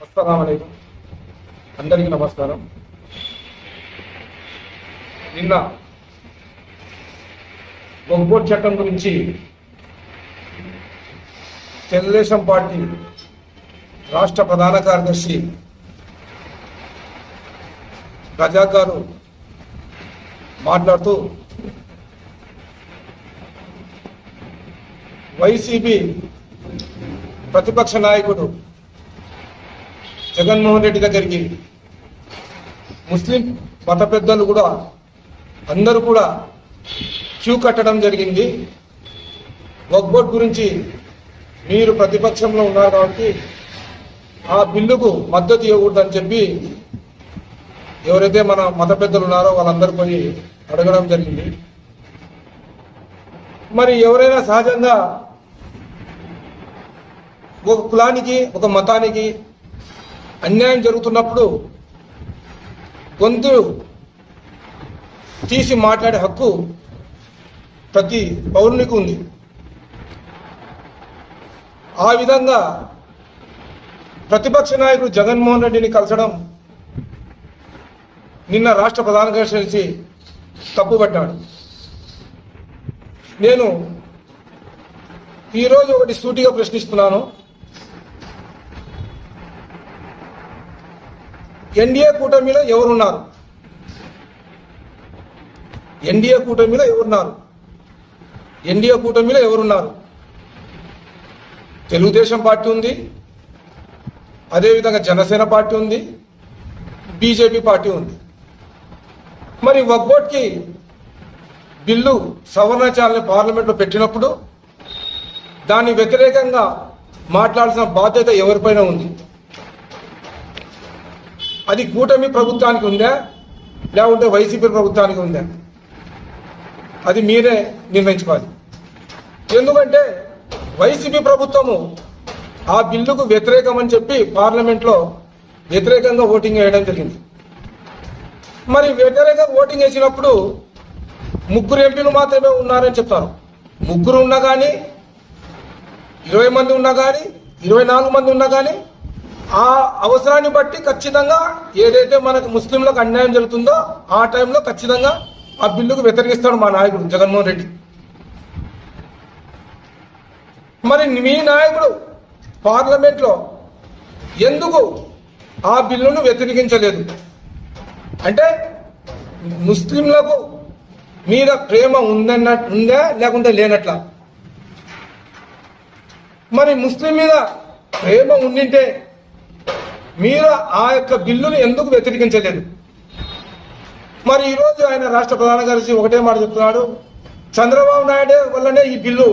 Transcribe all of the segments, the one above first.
అస్సలాముఅలైకుం. అందరికీ నమస్కారం. నిన్న వక్ఫ్ చట్టం గురించి తెలుగుదేశం పార్టీ రాష్ట్ర ప్రధాన కార్యదర్శి రజాక్ గారు మాట్లాడుతూ వైసీపీ ప్రతిపక్ష నాయకుడు జగన్మోహన్ రెడ్డి దగ్గరికి ముస్లిం మత పెద్దలు కూడా అందరూ కూడా క్యూ కట్టడం జరిగింది. వక్ఫ్ బోర్డ్ గురించి మీరు ప్రతిపక్షంలో ఉన్నారు కాబట్టి ఆ బిల్లుకు మద్దతు ఇవ్వకూడదని చెప్పి ఎవరైతే మన మత పెద్దలు ఉన్నారో వాళ్ళందరూ పోయి అడగడం జరిగింది. మరి ఎవరైనా సహజంగా ఒక కులానికి ఒక మతానికి అన్యాయం జరుగుతున్నప్పుడు గొంతు తీసి మాట్లాడే హక్కు ప్రతి పౌరునికి ఉంది. ఆ విధంగా ప్రతిపక్ష నాయకుడు జగన్మోహన్ రెడ్డిని కలిసడం నిన్న రాష్ట్ర ప్రధాన కార్యదర్శి తప్పుపట్టాడు. నేను ఈరోజు ఒకటి సూటిగా ప్రశ్నిస్తున్నాను. ఎన్డీఏ కూటమిలో ఎవరున్నారు? ఎన్డీఏ కూటమిలో ఎవరున్నారు? ఎన్డీఏ కూటమిలో ఎవరున్నారు? తెలుగుదేశం పార్టీ ఉంది, అదేవిధంగా జనసేన పార్టీ ఉంది, బీజేపీ పార్టీ ఉంది. మరి వక్ఫ్ బోర్డ్కి బిల్లు సవరణాచారాన్ని పార్లమెంట్లో పెట్టినప్పుడు దాని వ్యతిరేకంగా మాట్లాడాల్సిన బాధ్యత ఎవరిపైన ఉంది? అది కూటమి ప్రభుత్వానికి ఉందా లేకుంటే వైసీపీ ప్రభుత్వానికి ఉందా? అది మీరే నిర్ణయించుకోవాలి. ఎందుకంటే వైసీపీ ప్రభుత్వము ఆ బిల్లుకు వ్యతిరేకమని చెప్పి పార్లమెంట్లో వ్యతిరేకంగా ఓటింగ్ వేయడం జరిగింది. మరి వ్యతిరేకంగా ఓటింగ్ వేసినప్పుడు 3 ఎంపీలు మాత్రమే ఉన్నారని చెప్తారు. 3 ఉన్నా కానీ 20 మంది ఉన్నా కానీ 24 మంది ఉన్నా కానీ ఆ అవసరాన్ని బట్టి ఖచ్చితంగా ఏదైతే మనకు ముస్లింలకు అన్యాయం జరుగుతుందో ఆ టైంలో ఖచ్చితంగా ఆ బిల్లుకు వ్యతిరేకిస్తాడు మా నాయకుడు జగన్మోహన్ రెడ్డి. మరి మీ నాయకుడు పార్లమెంట్లో ఎందుకు ఆ బిల్లును వ్యతిరేకించలేదు? అంటే ముస్లింలకు మీద ప్రేమ ఉందా లేకుంటే లేనట్లా? మరి ముస్లిం మీద ప్రేమ ఉండింటే మీరు ఆ యొక్క బిల్లును ఎందుకు వ్యతిరేకించలేదు? మరి ఈరోజు ఆయన రాష్ట్ర ప్రధాన కార్యదర్శి ఒకటే మాట చెప్తున్నాడు, చంద్రబాబు నాయుడు వల్లనే ఈ బిల్లు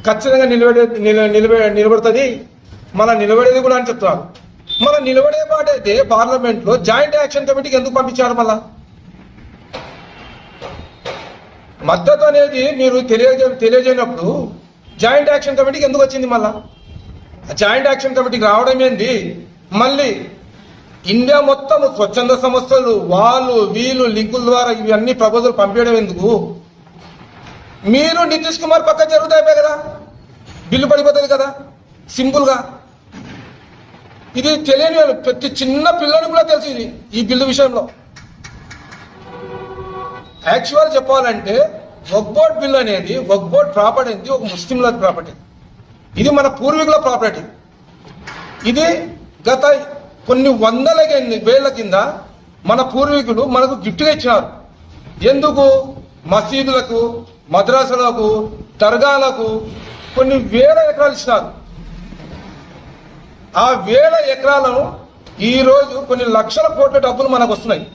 ఖచ్చితంగా నిలబడుతుంది, మన నిలబడేది కూడా అని చెప్తున్నారు. మన నిలబడే మాట అయితే పార్లమెంట్లో జాయింట్ యాక్షన్ కమిటీకి ఎందుకు పంపించారు? మళ్ళా మద్దతు అనేది మీరు తెలియజేయనప్పుడు జాయింట్ యాక్షన్ కమిటీకి ఎందుకు వచ్చింది? మళ్ళా జాయింట్ యాక్షన్ కమిటీకి రావడం ఏంది? మళ్ళీ ఇండియా మొత్తం స్వచ్ఛంద సంస్థలు వాళ్ళు వీళ్ళు లింకుల ద్వారా ఇవన్నీ ప్రపోజల్ పంపించడం ఎందుకు? మీరు నితీష్ కుమార్ పక్క జరుగుతాయి కదా, బిల్లు పడిపోతుంది కదా సింపుల్గా. ఇది తెలియని ప్రతి చిన్న పిల్లలకు కూడా తెలుసు ఇది ఈ బిల్లు విషయంలో. యాక్చువల్ చెప్పాలంటే వక్ఫ్ బోర్డ్ బిల్ అనేది వక్ఫ్ బోర్డ్ ప్రాపర్టీ అనేది ఒక ముస్లింల ప్రాపర్టీ. ఇది మన పూర్వీకుల ప్రాపర్టీ. ఇది గత కొన్ని వందల వేల కింద మన పూర్వీకులు మనకు గిఫ్ట్గా ఇచ్చినారు. ఎందుకు? మసీదులకు, మద్రాసాలకు, దర్గాలకు కొన్ని వేల ఎకరాలు ఇచ్చినారు. ఆ వేల ఎకరాలను ఈరోజు కొన్ని లక్షల కోట్ల డబ్బులు మనకు వస్తున్నాయి.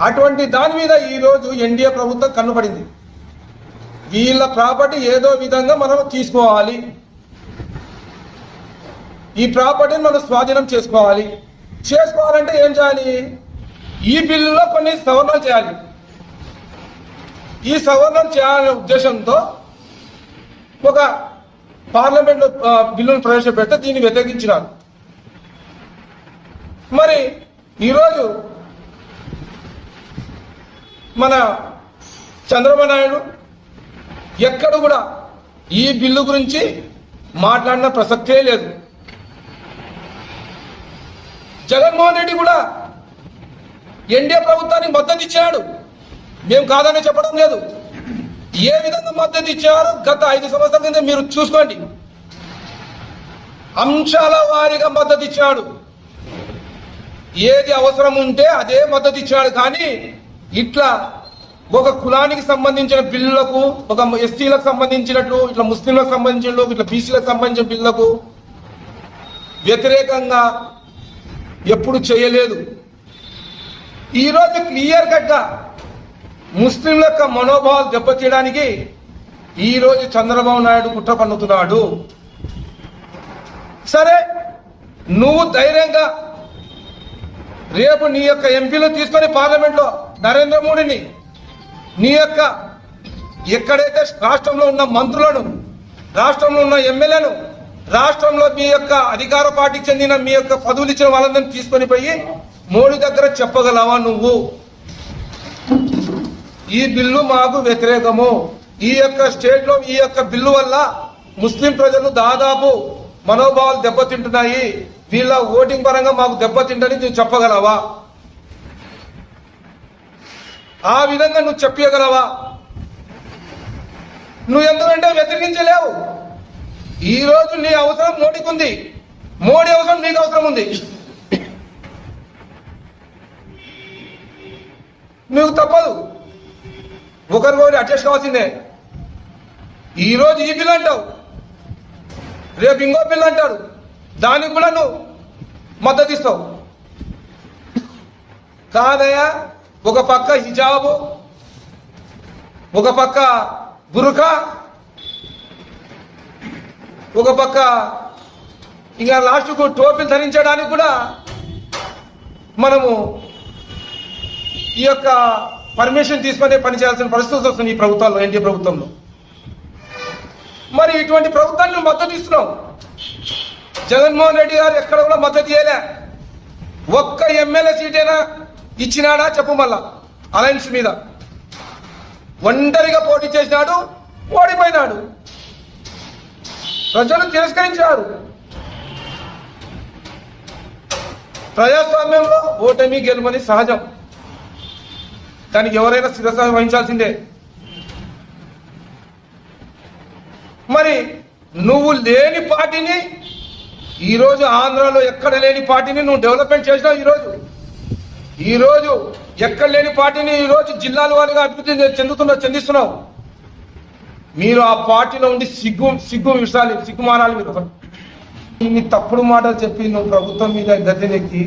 అటువంటి దాని మీద ఈరోజు ఎన్డీఏ ప్రభుత్వం కన్నుపడింది. వీళ్ళ ప్రాపర్టీ ఏదో విధంగా మనం తీసుకోవాలి, ఈ ప్రాపర్టీని మనం స్వాధీనం చేసుకోవాలంటే ఏం చేయాలి? ఈ బిల్లులో కొన్ని సవరణలు చేయాలి. ఈ సవరణలు చేయాలనే ఉద్దేశంతో ఒక పార్లమెంట్ బిల్లును ప్రవేశపెడితే దీన్ని వ్యతిరేకించినారు. మరి ఈరోజు మన చంద్రబాబు నాయుడు ఎక్కడ కూడా ఈ బిల్లు గురించి మాట్లాడిన ప్రసక్తే లేదు. జగన్మోహన్ రెడ్డి కూడా ఎన్డీఏ ప్రభుత్వానికి మద్దతు ఇచ్చాడు. మేము కాదని చెప్పడం లేదు. ఏ విధంగా మద్దతు ఇచ్చారో గత 5 సంవత్సరాల కింద మీరు చూసుకోండి. అంశాల వారీగా మద్దతు ఇచ్చాడు. ఏది అవసరం ఉంటే అదే మద్దతు ఇచ్చాడు. కానీ ఇట్లా ఒక కులానికి సంబంధించిన బిల్లులకు, ఒక ఎస్టీలకు సంబంధించినట్లు, ఇట్లా ముస్లింలకు సంబంధించిన, ఇట్లా బీసీలకు సంబంధించిన బిల్లులకు వ్యతిరేకంగా ఎప్పుడు చేయలేదు. ఈరోజు క్లియర్ కట్గా ముస్లింల యొక్క మనోభావాలు దెబ్బతీయడానికి ఈరోజు చంద్రబాబు నాయుడు కుట్ర పన్నుతున్నాడు. సరే, నువ్వు ధైర్యంగా రేపు నీ యొక్క ఎంపీలు తీసుకొని పార్లమెంట్లో నరేంద్ర మోడీని, నీ యొక్క ఎక్కడైతే రాష్ట్రంలో ఉన్న మంత్రులను, రాష్ట్రంలో ఉన్న ఎమ్మెల్యేను, రాష్ట్రంలో మీ యొక్క అధికార పార్టీకి చెందిన మీ యొక్క పదవులు ఇచ్చిన వాళ్ళందరినీ తీసుకొని పోయి మోడీ దగ్గర చెప్పగలవా? నువ్వు ఈ బిల్లు మాకు వ్యతిరేకము, ఈ యొక్క స్టేట్ లో ఈ యొక్క బిల్లు వల్ల ముస్లిం ప్రజలు దాదాపు మనోభావాలు దెబ్బతింటున్నాయి, వీళ్ళ ఓటింగ్ పరంగా మాకు దెబ్బతింటని నువ్వు చెప్పగలవా? ఆ విధంగా నువ్వు చెప్పగలవా? నువ్వు ఎందుకంటే వ్యతిరేకించలేవు. ఈ రోజు నీ అవసరం మోడీకి ఉంది, మోడీ అవసరం నీకు అవసరం ఉంది. నువ్వు తప్పదు, ఒకరికొకరు అడ్జస్ట్ కావాల్సిందే. ఈరోజు ఈ బిల్ అంటావు, రేపు ఇంకో బిల్ అంటాడు, దానికి కూడా నువ్వు మద్దతు ఇస్తావు. కాదయా, ఒక పక్క హిజాబు, ఒక పక్క బుర్ఖా, ఒక పక్క ఇంకా లాస్ట్కు టోపీలు ధరించడానికి కూడా మనము ఈ యొక్క పర్మిషన్ తీసుకునే పని చేయాల్సిన పరిస్థితి వస్తుంది ఈ ప్రభుత్వాల్లో, ఎన్డీఏ ప్రభుత్వంలో. మరి ఇటువంటి ప్రభుత్వాన్ని నువ్వు మద్దతు ఇస్తున్నావు. జగన్మోహన్ రెడ్డి గారు ఎక్కడ కూడా మద్దతు చేయలే. ఒక్క ఎమ్మెల్యే సీటైనా ఇచ్చినాడా చెప్పు? మళ్ళా అలయన్స్ మీద ఒంటరిగా పోటీ చేసినాడు, ఓడిపోయినాడు. ప్రజలు తిరస్కరించారు. ప్రజాస్వామ్యంలో ఓటమి గెలుమని సహజం, దానికి ఎవరైనా శిరస వహించాల్సిందే. మరి నువ్వు లేని పార్టీని ఈరోజు ఆంధ్రాలో ఎక్కడ లేని పార్టీని నువ్వు డెవలప్మెంట్ చేసినావు. ఈరోజు ఎక్కడ లేని పార్టీని ఈరోజు జిల్లాల వారిగా అభివృద్ధి చెందిస్తున్నావు. మీరు ఆ పార్టీలో ఉండి సిగ్గుమానాలి మీరు. ఇన్ని తప్పుడు మాటలు చెప్పి నువ్వు ప్రభుత్వం మీద గద్దెనెక్కి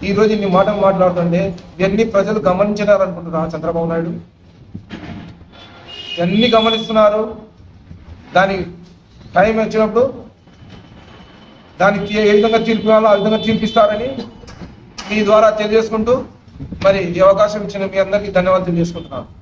ఈరోజు ఇన్ని మాటలు మాట్లాడుతుంటే ఇవన్నీ ప్రజలు గమనించినారనుకుంటున్నా చంద్రబాబు నాయుడు? ఇవన్నీ గమనిస్తున్నారు. దాని టైం వచ్చినప్పుడు దానికి ఏ విధంగా తీర్పు ఇవ్వాలో ఆ విధంగా తీర్పిస్తారని మీ ద్వారా తెలియజేసుకుంటూ మరి ఈ అవకాశం ఇచ్చిన మీ అందరికీ ధన్యవాదాలు తెలియజేసుకుంటున్నాను.